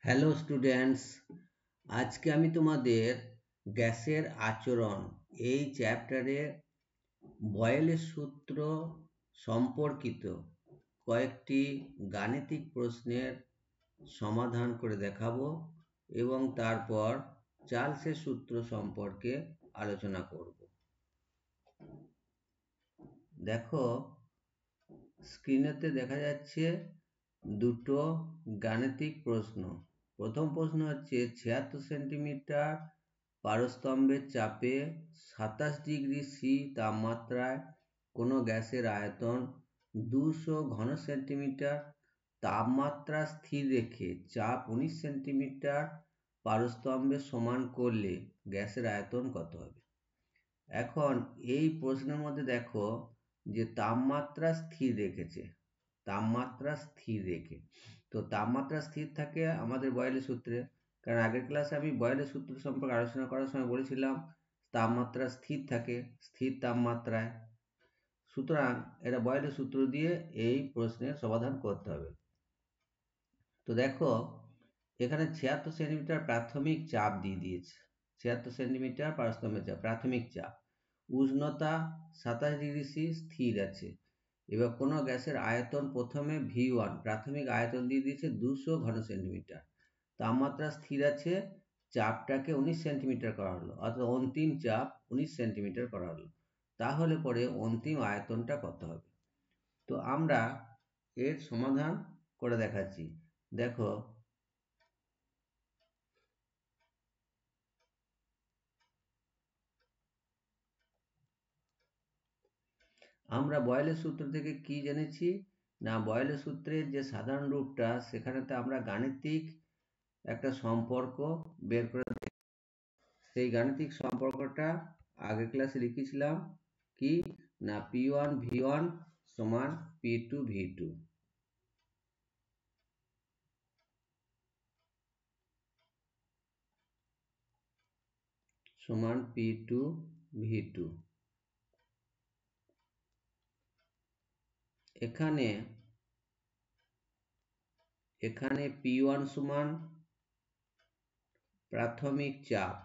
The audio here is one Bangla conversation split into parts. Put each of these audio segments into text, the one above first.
হ্যালো স্টুডেন্টস, আজকে আমি তোমাদের গ্যাসের আচরণ এই চ্যাপ্টারে বয়েলের সূত্র সম্পর্কিত কয়েকটি গাণিতিক প্রশ্নের সমাধান করে দেখাবো এবং তারপর চার্লসের সূত্র সম্পর্কে আলোচনা করব। দেখো, স্ক্রিনেতে দেখা যাচ্ছে দুটো গাণিতিক প্রশ্ন। প্রথম প্রশ্ন হচ্ছে 76 সেন্টিমিটার পারস্তম্ভের চাপে 27 ডিগ্রি সি তাপমাত্রায় কোনো গ্যাসের আয়তন 200 ঘন সেন্টিমিটার, তাপমাত্রা স্থির রেখে চাপ 19 সেন্টিমিটার পারস্তম্ভে সমান করলে গ্যাসের আয়তন কত হবে। এখন এই প্রশ্নের মধ্যে দেখো যে তাপমাত্রা স্থির রেখেছে, তাপমাত্রা স্থির রেখে, তো তাপমাত্রা স্থির থাকে আমাদের বয়েলের সূত্রে। কারণ আগের ক্লাসে আমি বয়েলের সূত্র সম্পর্কে আলোচনা করার সময় বলেছিলাম তাপমাত্রা স্থির থাকে স্থির তাপমাত্রায়। সুতরাং এটা বয়েলের সূত্র দিয়ে এই প্রশ্নের সমাধান করতে হবে। তো দেখো, এখানে 76 সেন্টিমিটার প্রাথমিক চাপ দিয়ে দিয়েছে। 76 সেন্টিমিটার পারস্তম্ভের চাপ, প্রাথমিক চাপ। উষ্ণতা 27 ডিগ্রি সি স্থির আছে। এবার কোনো গ্যাসের আয়তন প্রথমে V1 প্রাথমিক আয়তন দিয়ে দিয়েছে 200 ঘন সেন্টিমিটার, তাপমাত্রা স্থির আছে, চাপটাকে 19 সেন্টিমিটার করা হলো, অর্থাৎ অন্তিম চাপ 19 সেন্টিমিটার করা হলো। তাহলে পরে অন্তিম আয়তনটা কত হবে। তো আমরা এর সমাধান করে দেখাচ্ছি। দেখো, আমরা বয়েলের সূত্র থেকে কি জেনেছি না, বয়েলের সূত্রের যে সাধারণ রূপটা সেখানেতে আমরা গাণিতিক একটা সম্পর্ক বের করে, সেই গাণিতিক সম্পর্কটা আগের ক্লাসে লিখেছিলাম কি না, P1 V1 সমান P2 V2। সমান P2 V2। এখানে P1 সমান প্রাথমিক চাপ,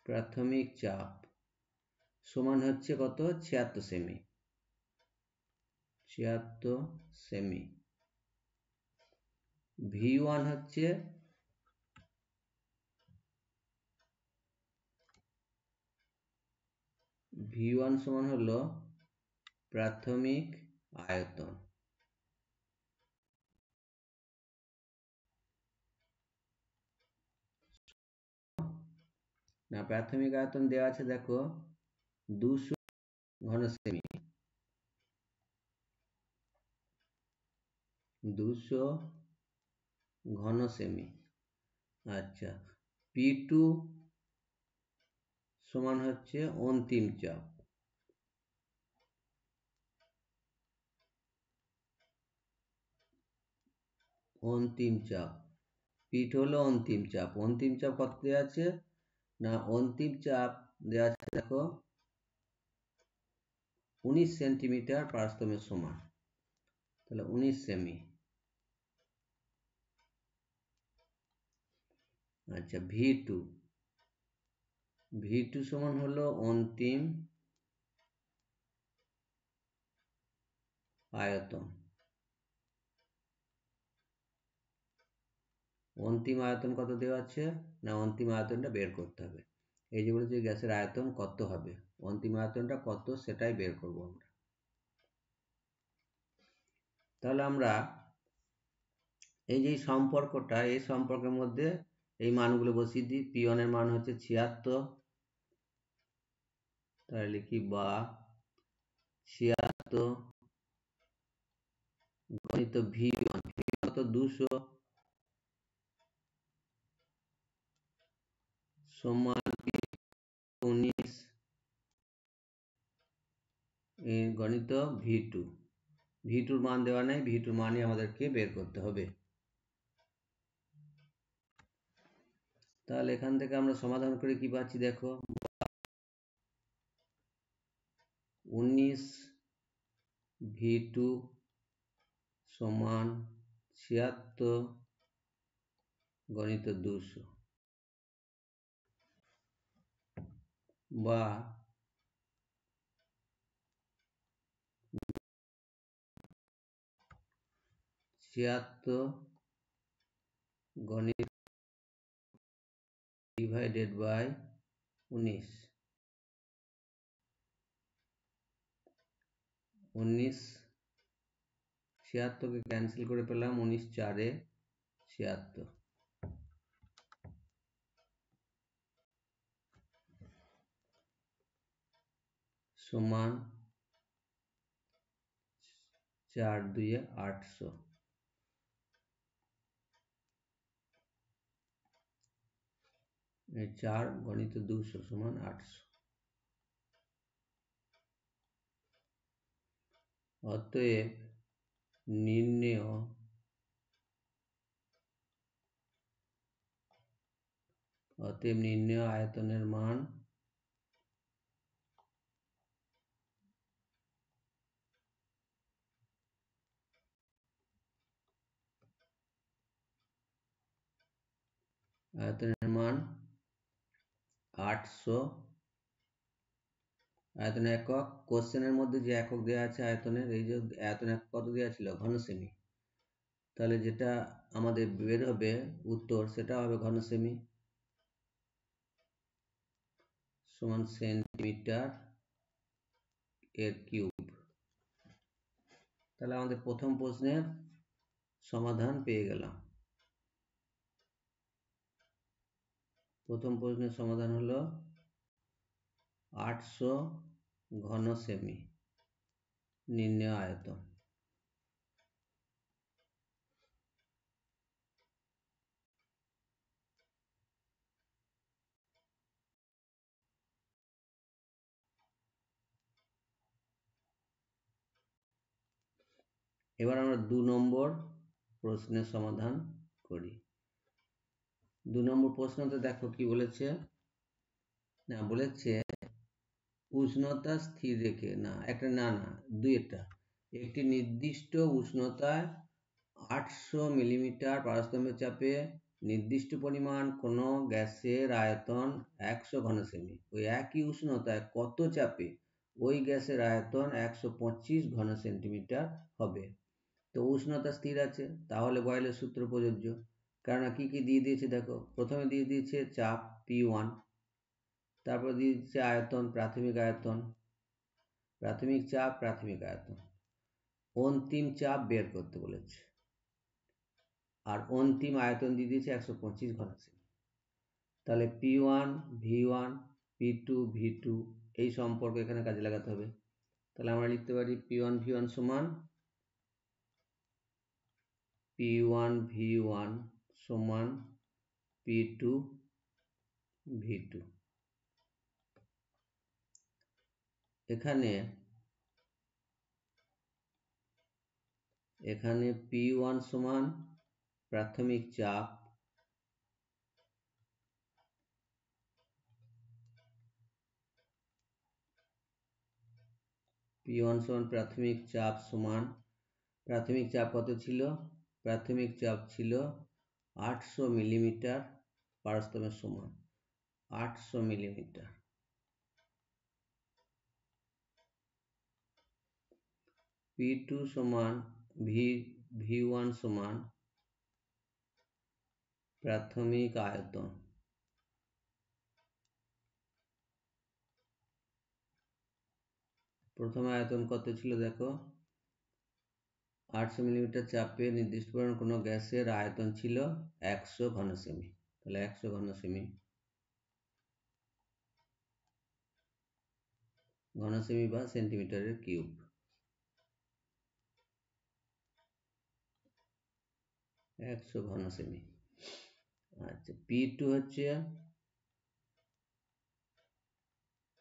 প্রাথমিক চাপ সমান হচ্ছে কত, 76 সেমি, 76 সেমি। V1 হচ্ছে V1 সমান হলো প্রাথমিক আয়তন। না, প্রাথমিক আয়তন দেওয়া আছে, দেখো 200 ঘন সেমি, 200 ঘন সেমি। আচ্ছা, P2 সমান হচ্ছে অন্তিম চাপ, অন্তিম চাপ। P2 হলো অন্তিম চাপ। অন্তিম চাপ কত দেওয়া আছে না, অন্তিম চাপ দেওয়া আছে দেখো 19 সেন্টিমিটার পারস্তম্ভের সমান, তাহলে 19 সেমি। আচ্ছা, V2 সমান হলো অন্তিম আয়তন। অন্তিম আয়তন কত দেওয়া আছে না, অন্তিম আয়তনটা বের করতে হবে। এই যে বলেছে গ্যাসের আয়তন কত হবে, অন্তিম আয়তনটা কত সেটাই বের করব আমরা। তাহলে আমরা এই যে সম্পর্কটা, এই সম্পর্কের মধ্যে এই মানগুলো বসিয়ে দিই। P1 এর মান হচ্ছে 76, তাহলে লিখি বা 76 গণিত V1 কত 200 সমান 19 গণিত V2 মান দেওয়া নেই, V2 মানই আমাদেরকে বের করতে হবে। তাহলে এখান থেকে আমরা সমাধান করে কি পাচ্ছি, দেখো 19 V2 সমান 76 গণিত 200 বা 76 গণিত ডিভাইডেড বাই 19 76 কে ক্যান্সেল করে পেলাম 19 4 76 সমান 4 2 800 4 গণিত 200 সমান 800। অতএব নির্ণেয় আয়তনের মান আয়তনের মান 800। আয়তন একক কোশ্চেনের মধ্যে যে একক দেওয়া আছে আয়তনের, এই যে আয়তন একক কত দেওয়া ছিল ঘন সেমি, তাহলে যেটা আমাদের বের হবে উত্তর সেটা হবে ঘন সেমি সমান সেন্টিমিটার এর কিউব। তাহলে আমাদের প্রথম প্রশ্নের সমাধান পেয়ে গেলাম। প্রথম প্রশ্নের সমাধান হলো 800 ঘন সেমি নির্ণেয় আয়তন। এবার আমরা 2 নম্বর প্রশ্নের সমাধান করি। 2 নম্বর প্রশ্নতে দেখো কি বলেছে, না বলেছে উষ্ণতা স্থির রেখে, না দুইটা, একটি নির্দিষ্ট উষ্ণতায় 800 মিলিমিটার পারস্তম্ভ চাপে নির্দিষ্ট পরিমাণ কোনো গ্যাসের আয়তন 100 ঘন সেমি, ওই একই উষ্ণতায় কত চাপে ওই গ্যাসের আয়তন 125 ঘন সেন্টিমিটার হবে। তো উষ্ণতা স্থির আছে, তাহলে বয়েলের সূত্র প্রযোজ্য। কারণ কি কি দিয়ে দিয়েছে দেখো, প্রথমে দিয়ে দিয়েছে চাপ P1, তারপর দিয়ে দিচ্ছে আয়তন, প্রাথমিক আয়তন, অন্তিম চাপ বের করতে বলেছে, আর অন্তিম আয়তন দিয়ে দিয়েছে 125 ঘন সেমি। তাহলে P1 V1 P2 V2 এই সম্পর্ক এখানে কাজে লাগাতে হবে। তাহলে আমরা লিখতে পারি P1 V1 সমান P1 V1 সমান P2 V2। এখানে P1 সমান প্রাথমিক চাপ, P1 সমান প্রাথমিক চাপ সমান, প্রাথমিক চাপ কত ছিল, প্রাথমিক চাপ ছিল 800 মিলিমিটার পারস্তম্ভের সমান, 800 মিলিমিটার। P2 সমান V1 সমান প্রাথমিক আয়তন, প্রথম আয়তন কত ছিল দেখো, 800 মিলিমিটার চাপে নির্দিষ্ট পরিমাণ কোনো গ্যাসের আয়তন ছিল 100 ঘন সেমি। তাহলে 100 ঘন সেমি বা সেন্টিমিটারের কিউব। একশো ঘন সেমি। আচ্ছা, P2 হচ্ছে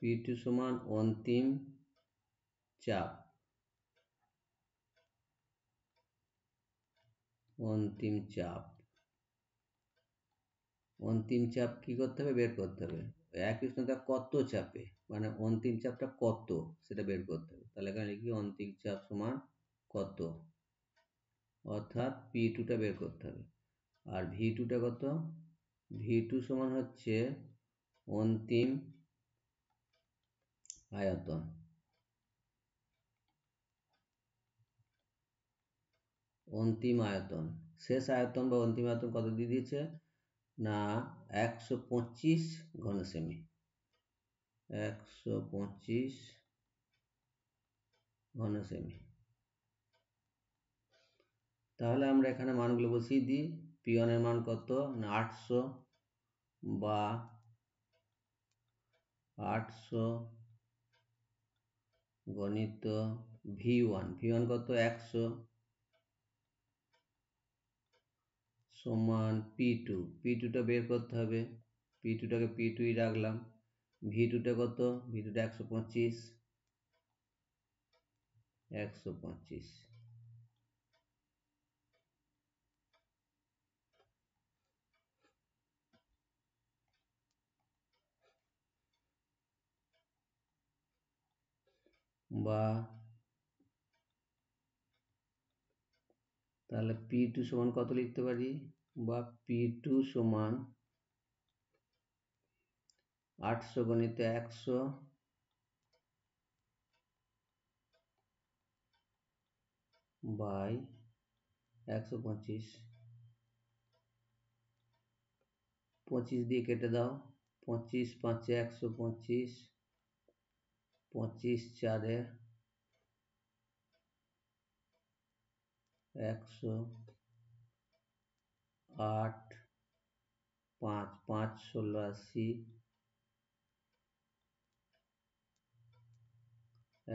P2 সমান অন্তিম চাপ, অন্তিম চাপ কি করতে হবে, বের করতে হবে। একই উষ্ণতা কত চাপে, মানে অন্তিম চাপটা কত সেটা বের করতে হবে। তাহলে এখানে লিখি অন্তিম চাপ সমান কত, অর্থাৎ P2 টা বের করতে হবে। আর V2 টা কত, V2 সমান হচ্ছে অন্তিম আয়তন। অন্তিম আয়তন, শেষ আয়তন বা অন্তিম আয়তন কত দিয়ে দিয়েছে না 125 ঘন সেমি, 125 ঘন সেমি। তাহলে আমরা এখানে মানগুলো বসিয়ে দিই। P1 এর মান কত না 800 বা 800 গণিত V1 কত 100 সমান P2 টা বের করতে হবে। P2 টাকে P2 ই রাখলাম। V2 টা কত, V2 টা 125 বা তাহলে P2 সমান কত লিখতে পারি, বা P2 সমান 800 গণিত 100 বাই 125, 25 দিয়ে কেটে দাও, 25 5 125, 25 4 100, 8 5 5 16 80,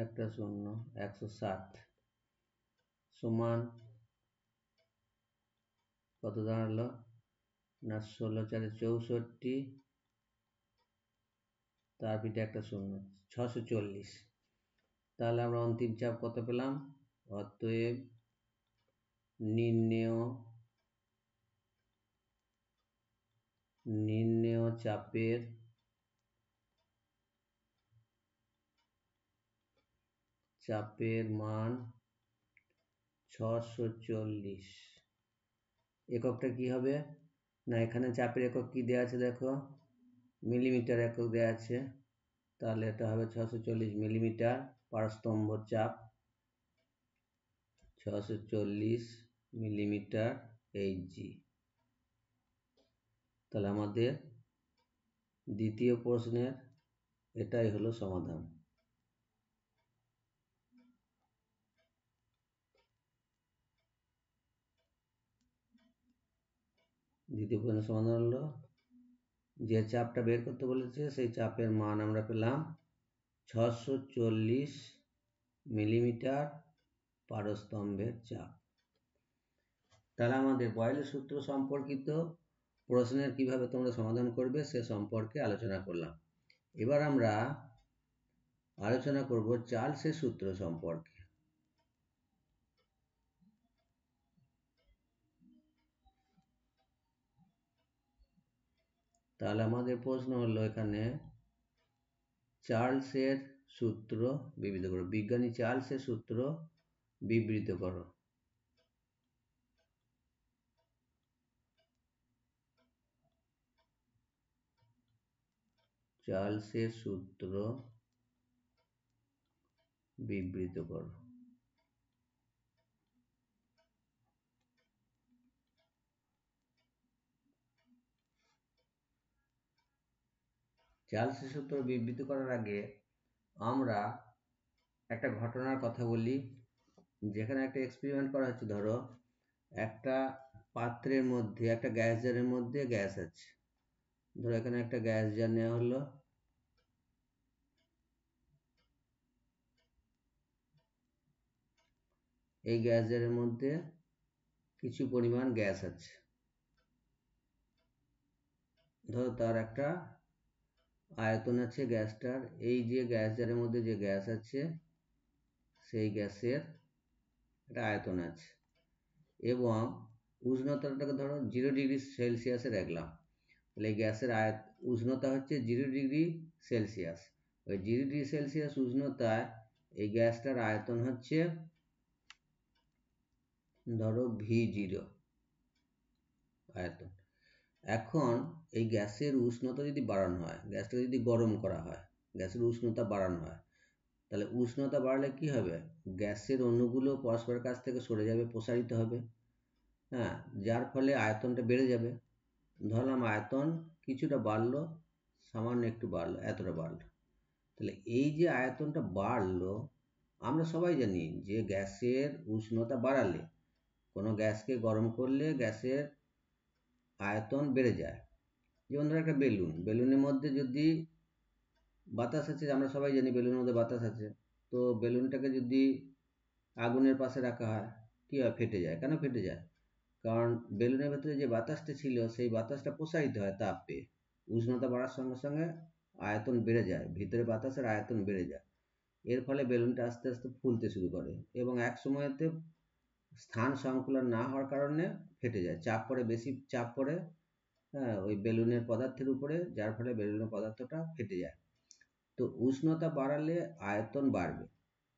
একটা শূন্য 160 সমান কত দাঁড়ালো না 16 4 64, তার পিঠে একটা শূন্য 640। তাহলে আমরা অন্তিম চাপ কত পেলাম, অতএব নির্ণেয় চাপের মান 640। এককটা কি হবে না, এখানে চাপের একক কি দেওয়া আছে দেখো, মিলিমিটার একক দেওয়া আছে। তাহলে এটা হবে 640 মিলিমিটার পার স্তম্ভ চাপ, 640 মিলিমিটার Hg। তাহলে আমাদের দ্বিতীয় প্রশ্নের এটাই হলো সমাধান। দ্বিতীয় প্রশ্নের সমাধান হলো, যে চাপটা বের করতে বলেছে সেই চাপের মান আমরা পেলাম 640 মিলিমিটার পারস্তম্ভের চাপ। তাহলে আমাদের বয়েলের সূত্র সম্পর্কিত প্রশ্নের কিভাবে তোমরা সমাধান করবে সে সম্পর্কে আলোচনা করলাম। এবার আমরা আলোচনা করব চার্লসের সূত্র সম্পর্কে। তাহলে আমাদের প্রশ্ন হলো এখানে চার্লসের সূত্র বিবৃত করো, বিজ্ঞানী চার্লসের সূত্র বিবৃত করো। চার্লসের সূত্র বিবৃত করো। চার্লসের সূত্র বিবৃত করার আগে আমরা একটা ঘটনার কথা বলি। যেখানে একটা এক্সপেরিমেন্ট করা হচ্ছে, ধরো একটা পাত্রের মধ্যে, একটা গ্যাস জারের মধ্যে গ্যাস আছে। ধরো এখানে একটা গ্যাস জার নেওয়া হলো, এই গ্যাস জারের মধ্যে কিছু পরিমাণ গ্যাস আছে। ধরো তার একটা আয়তন আছে গ্যাসটার, এই যে গ্যাস জারের মধ্যে যে গ্যাস আছে সেই গ্যাসের একটা আয়তন আছে, এবং উষ্ণতাটাকে ধরো 0 ডিগ্রি সেলসিয়াসে রাখলাম। তাহলে এই গ্যাসের উষ্ণতা হচ্ছে 0°C। ওই 0°C উষ্ণতায় এই গ্যাসটার আয়তন হচ্ছে ধরো V0 আয়তন। এখন এই গ্যাসের উষ্ণতা যদি বাড়ানো হয়, গ্যাসটা যদি গরম করা হয়, গ্যাসের উষ্ণতা বাড়ানো হয়, তাহলে উষ্ণতা বাড়লে কি হবে? গ্যাসের অণুগুলো পরস্পরের কাছ থেকে সরে যাবে, প্রসারিত হবে, হ্যাঁ, যার ফলে আয়তনটা বেড়ে যাবে। ধরলাম আয়তন কিছুটা বাড়লো, সামান্য একটু বাড়লো, এতটা বাড়লো। তাহলে এই যে আয়তনটা বাড়লো, আমরা সবাই জানি যে গ্যাসের উষ্ণতা বাড়ালে, কোনো গ্যাসকে গরম করলে গ্যাসের আয়তন বেড়ে যায়। যেমন ধরো একটা বেলুনের মধ্যে যদি বাতাস আছে, আমরা সবাই জানি বেলুনের মধ্যে বাতাস আছে, তো বেলুনটাকে যদি আগুনের পাশে রাখা হয়, কি হয়? ফেটে যায়। কেন ফেটে যায়? কারণ বেলুনের ভেতরে যে বাতাসটা ছিল, সেই বাতাসটা প্রসারিত হয় তাপ পেয়ে। উষ্ণতা বাড়ার সঙ্গে সঙ্গে আয়তন বেড়ে যায়, ভিতরে বাতাসের আয়তন বেড়ে যায়। এর ফলে বেলুনটা আস্তে আস্তে ফুলতে শুরু করে এবং এক সময়তে স্থান সংকুলন না হওয়ার কারণে ফেটে যায়। চাপ পড়ে, বেশি চাপ পড়ে, হ্যাঁ, ওই বেলুনের পদার্থের উপরে, যার ফলে বেলুনের পদার্থটা ফেটে যায়। তো উষ্ণতা বাড়ালে আয়তন বাড়বে,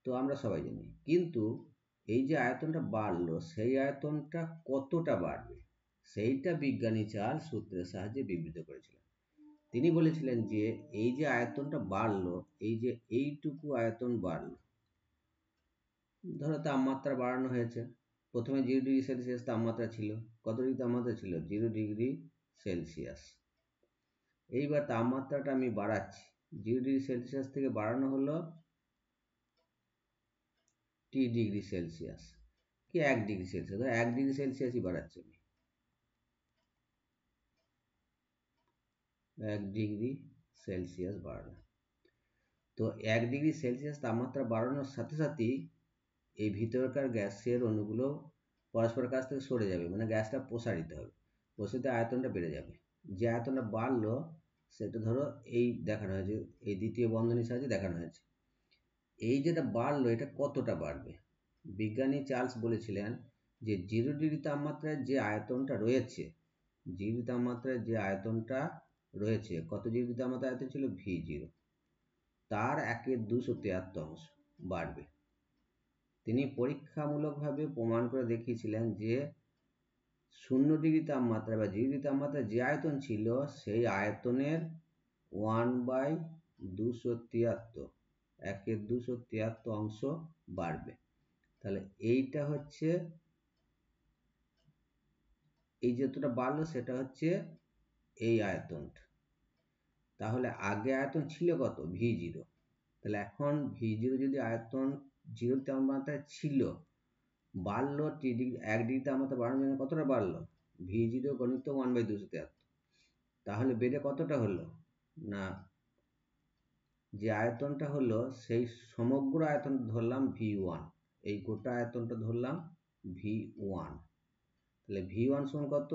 তো আমরা সবাই জানি। কিন্তু এই যে আয়তনটা বাড়লো, সেই আয়তনটা কতটা বাড়বে সেইটা বিজ্ঞানী চার্লস সূত্রের সাহায্যে বিবৃত করেছিলেন। তিনি বলেছিলেন যে এই যে আয়তনটা বাড়লো, এই যে এইটুকু আয়তন বাড়লো, ধরো তাপমাত্রা বাড়ানো হয়েছে। প্রথমে 0°C তাপমাত্রা ছিল। কত ডিগ্রি তাপমাত্রা ছিল? 0°C। এইবার তাপমাত্রাটা আমি বাড়াচ্ছি, 0°C থেকে বাড়ানো হলো T°C কি 1°C, 1°C বাড়াচ্ছি আমি, 1°C বাড়ালাম। তো 1°C তাপমাত্রা বাড়ানোর সাথে সাথেই এই ভিতরকার গ্যাসের অণুগুলো পরস্পরের কাছ থেকে সরে যাবে, মানে গ্যাসটা প্রসারিত হবে, প্রসারিত আয়তনটা বেড়ে যাবে। যে আয়তনটা বাড়লো সেটা ধরো এই দেখানো হয়েছে, এই দ্বিতীয় বন্ধনীর সাহায্যে দেখানো হয়েছে। এই যেটা বাড়লো, এটা কতটা বাড়বে? বিজ্ঞানী চার্লস বলেছিলেন যে 0° তাপমাত্রায় যে আয়তনটা রয়েছে, 0 তাপমাত্রায় যে আয়তনটা রয়েছে, কত ডিগ্রি তাপমাত্রা আয়তন ছিল? V0, তার 1/273 বাড়বে। তিনি পরীক্ষামূলকভাবে প্রমাণ করে দেখিয়েছিলেন যে 0° তাপমাত্রা বা 0° তাপমাত্রায় যে আয়তন ছিল, সেই আয়তনের 1/273, 1/273 বাড়বে। তাহলে এইটা হচ্ছে, এই যতটা বাড়লো সেটা হচ্ছে এই আয়তনটা। তাহলে আগে আয়তন ছিল কত? V0। তাহলে এখন V0 যদি আয়তন 0 তাপমাত্রায় ছিল, বাড়লো 1° তাপমাত্রা বাড়ানোর জন্য কতটা বাড়লো? V0 গণিত 1/273। তাহলে বেড়ে কতটা হলো? না, যে আয়তনটা হলো সেই সমগ্র আয়তন ধরলাম V1, এই গোটা আয়তনটা ধরলাম V1। তাহলে V1 সমান কত?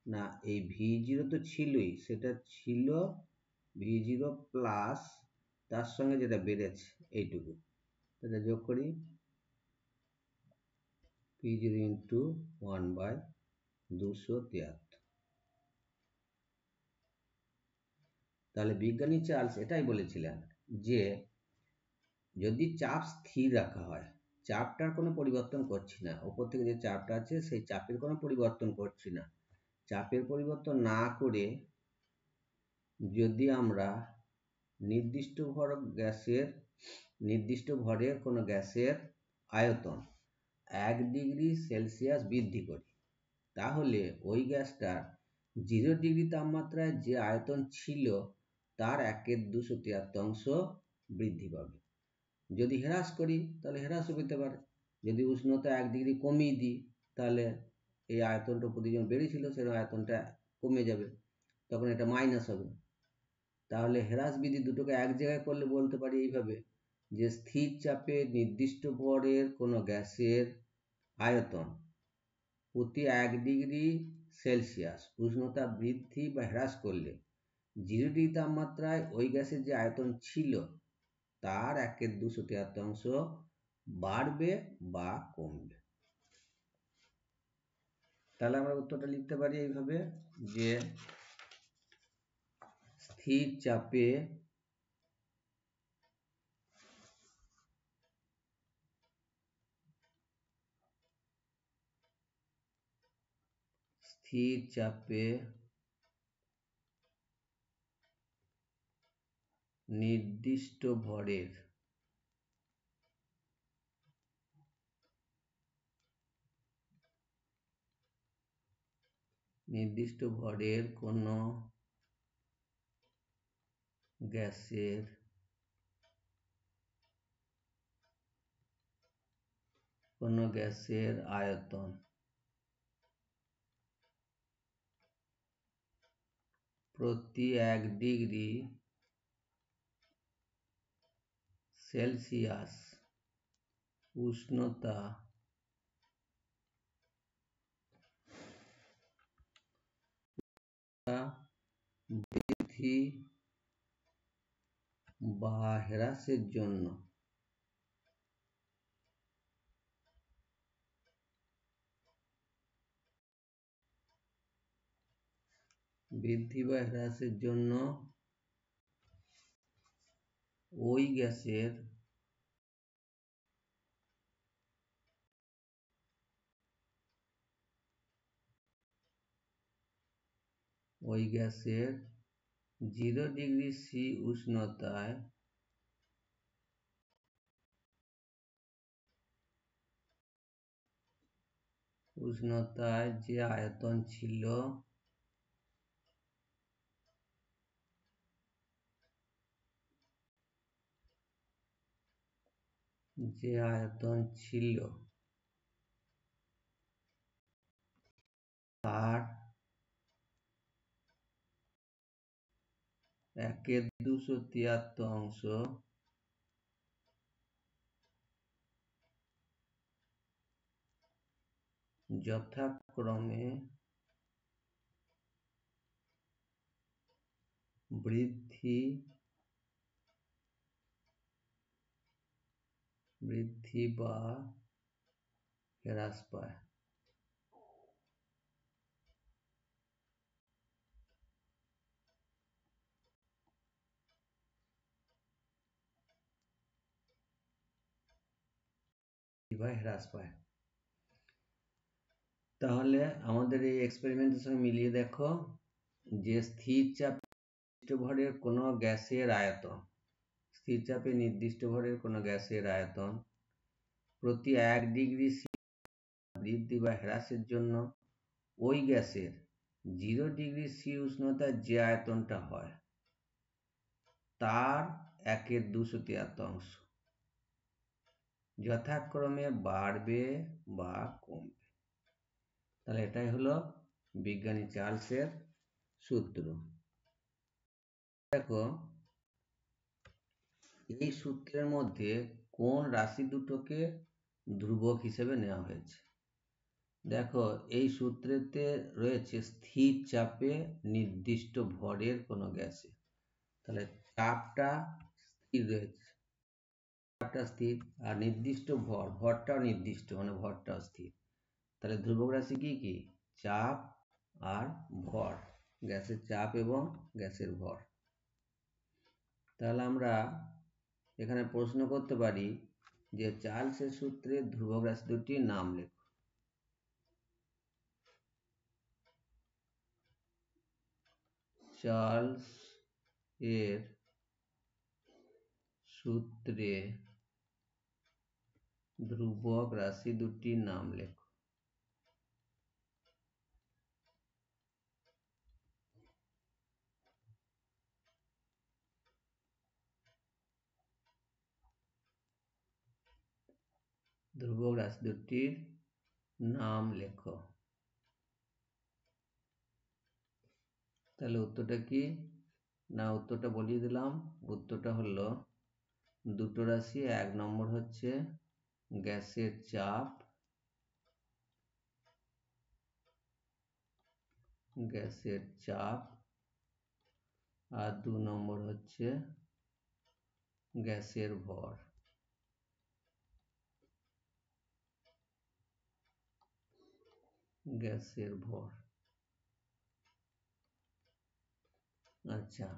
না, এই V0 তো ছিলই, সেটা ছিল V0 প্লাস তার সঙ্গে যেটা বেড়েছে এইটুকু, সেটা যোগ করি, V0 ইন্টু 1/273। তাহলে বিজ্ঞানী চার্লস এটাই বলেছিলেন যে যদি চাপ স্থির রাখা হয়, চাপটার কোনো পরিবর্তন করছি না, ওপর থেকে যে চাপটা আছে সেই চাপের কোনো পরিবর্তন করছি না, চাপের পরিবর্তন না করে যদি আমরা নির্দিষ্ট ভরের কোনো গ্যাসের আয়তন 1°C বৃদ্ধি করি, তাহলে ওই গ্যাসটা 0° তাপমাত্রায় যে আয়তন ছিল তার 1/273 বৃদ্ধি পাবে। যদি হ্রাস করি তাহলে হ্রাসও পেতে পারে। যদি উষ্ণতা 1° কমিয়ে দিই, তাহলে এই আয়তনটা প্রতিজন বেড়েছিল, সেরকম আয়তনটা কমে যাবে, তখন এটা মাইনাস হবে। তাহলে হ্রাস বৃদ্ধি দুটোকে এক জায়গায় করলে বলতে পারি এইভাবে যে স্থির চাপে নির্দিষ্ট ভরের কোনো গ্যাসের আয়তন প্রতি 1°C উষ্ণতা বৃদ্ধি বা হ্রাস করলে 0° তাপমাত্রায় ওই গ্যাসের যে আয়তন ছিল তার 1/273 বাড়বে বা কমবে। তাহলে আমরা উত্তরটা লিখতে পারি এইভাবে যে স্থির চাপে নির্দিষ্ট ভরের কোনো গ্যাসের আয়তন প্রতি 1 ডিগ্রি সেলসিয়াস উষ্ণতা বৃদ্ধি বা হ্রাসের জন্য ওই গ্যাসের ওই গ্যাসের 0 ডিগ্রি সি উষ্ণতায় যে আয়তন ছিল তার 1/273 অংশ যথাক্রমে বৃদ্ধি বা হ্রাস পায়। তাহলে আমাদের এই এক্সপেরিমেন্টের সঙ্গে মিলিয়ে দেখো যে স্থির চাপে নির্দিষ্ট ভরের কোনো গ্যাসের আয়তন প্রতি 1 ডিগ্রি সি বৃদ্ধি বা হ্রাসের জন্য ওই গ্যাসের 0 ডিগ্রি সি উষ্ণতায় যে আয়তনটা হয় তার 1/273 অংশ যথাক্রমে বাড়বে বা কমবে। তাহলে এটাই হলো বিজ্ঞানী চার্লসের সূত্র। দেখো এই সূত্রের মধ্যে কোন রাশি দুটোকে ধ্রুবক হিসেবে নেওয়া হয়েছে। দেখো এই সূত্রেতে রয়েছে স্থির চাপে নির্দিষ্ট ভরের কোনো গ্যাসে, তাহলে চাপটা স্থির রয়েছে, স্থির আর নির্দিষ্ট ভরটাও নির্দিষ্ট, মানে ভরটাও স্থির। তাহলে ধ্রুবক রাশি কি কি? চাপ আর ভর, গ্যাসের চাপ এবং গ্যাসের ভর। তাহলে আমরা এখানে প্রশ্ন করতে পারি যে চার্লসের সূত্রে ধ্রুবক রাশি দুটির নাম লেখো। চার্লস এর সূত্রে ধ্রুবক রাশি দুটির নাম লেখো। ধ্রুবক রাশি দুটির নাম লেখো। তাহলে উত্তরটা কি? না, উত্তরটা বলিয়ে দিলাম। উত্তরটা হলো দুটো রাশি। 1 নম্বর হচ্ছে গ্যাসের চাপ, আর 2 নম্বর হচ্ছে গ্যাসের ভর। আচ্ছা,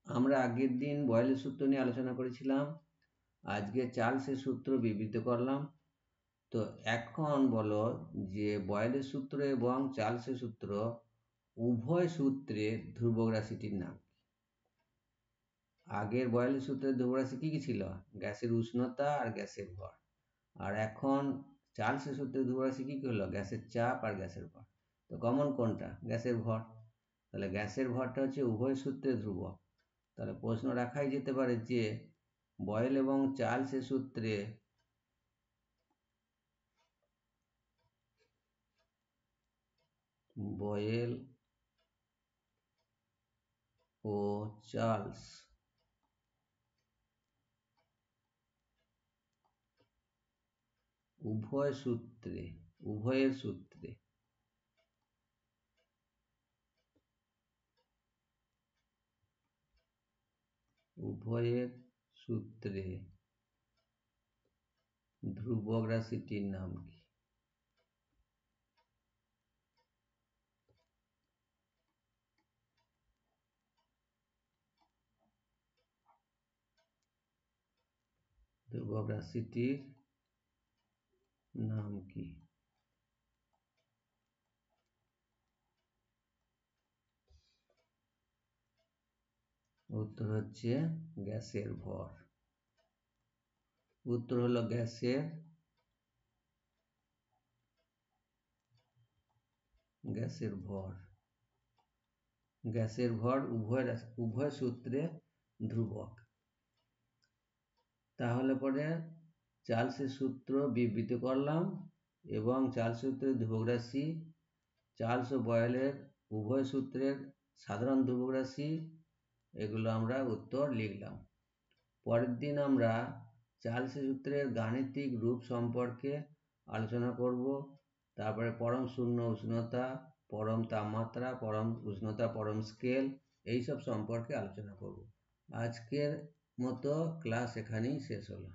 আমরা আগের দিন বয়েলের সূত্র নিয়ে আলোচনা করেছিলাম, আজকে চার্লসের সূত্র বিবৃত করলাম। তো এখন বলো যে বয়েলের সূত্র এবং চার্লসের সূত্র উভয় সূত্রে ধ্রুবক রাশিটির নাম। আগের বয়েলের সূত্রের ধ্রুবক রাশি কি কি ছিল? গ্যাসের উষ্ণতা আর গ্যাসের ভর। আর এখন চার্লসের সূত্রের ধ্রুবক রাশি কি কি হলো? গ্যাসের চাপ আর গ্যাসের ভর। তো কমন কোনটা? গ্যাসের ভর। তাহলে গ্যাসের ভরটা হচ্ছে উভয় সূত্রে ধ্রুবক। তাহলে প্রশ্ন রাখাই যেতে পারে যে বয়েল এবং চার্লসের সূত্রে বয়েল ও চার্লস উভয়ের সূত্রে ধ্রুবক রাশিটির নাম কি? ধ্রুবক রাশিটির নাম কি? উত্তর হচ্ছে গ্যাসের ভর। উত্তর হলো গ্যাসের ভর। গ্যাসের ভর উভয় সূত্রে ধ্রুবক। তাহলে পরে চার্লসের সূত্র বিবৃত করলাম এবং চার্লস সূত্রের ধ্রুবক রাশি, চার্লস ও বয়েলের উভয় সূত্রের সাধারণ ধ্রুবক রাশি, এগুলো আমরা উত্তর লিখলাম। পরের দিন আমরা চার্লসের সূত্রের গাণিতিক রূপ সম্পর্কে আলোচনা করব। তারপরে পরম শূন্য উষ্ণতা, পরম তাপমাত্রা, পরম উষ্ণতা, পরম স্কেল, এইসব সম্পর্কে আলোচনা করব। আজকের মতো ক্লাস এখানেই শেষ হলো।